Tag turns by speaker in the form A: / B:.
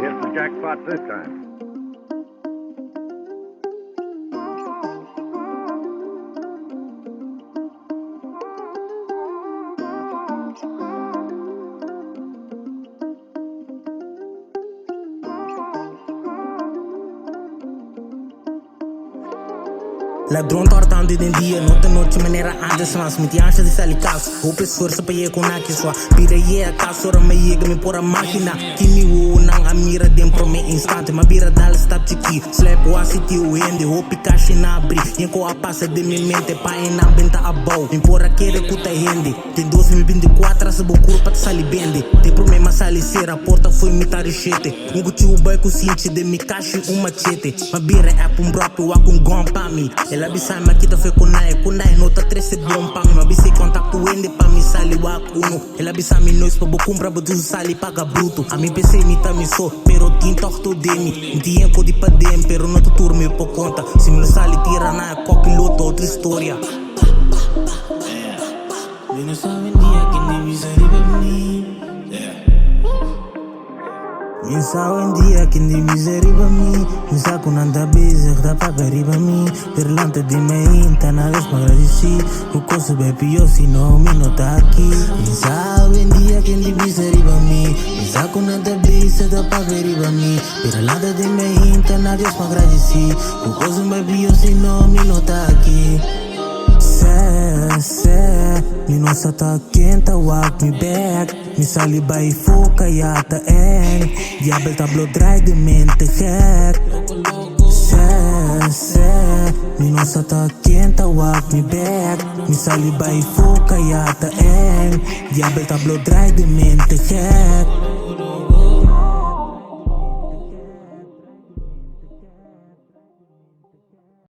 A: hit the jackpot this time.
B: Ladrão tortando de dia, nota noite maneira antes mas me te ancha de sair caso. O esforço para ir com a que sua pira e a casa ora me chega me por a máquina que me o não a mira dentro me instante ma bira dal stop tiki slap o aciti o ende o picache na abri e com a passa de minha mente pa na benta a bow me por a querer cuta rende tem 2024 essa bocura para te sair bende tem problema sair ser a porta foi me tarichete um guti o bairro cinti de me caixa um machete ma bira é para um próprio a com gom pa mim ela bisa makita foi kunai nota 13 bom pang ma bisa contato ende pa mi sali wa kuno ela bisa mi nois pa bokum pra botu sali paga bruto a mi pensei mi ta mi so pero tin torto de mi tinha co di padem pero não tu turme por conta se me sali tira na copiloto outra história
C: Eu não sabem dia que nem miséria pra mim.
B: Pensava em dia que nem miséria para mim Pensava que não dá beijo, dá para cair para mim Perlante de mim, tá na vez para agradecer O coisa bem pior se não me nota aqui Pensava em dia que nem miséria para mim Pensava que não dá beijo, dá para cair para mim Perlante de mim, tá na vez para agradecer O coisa bem pior se não me nota aqui me nossa tá quente, walk me back Me sali by foca e ata en Diabel tá blow dry de mente hack me nossa tá quente, walk me back Me sali by foca e ata en Diabel tá blow dry de mente hack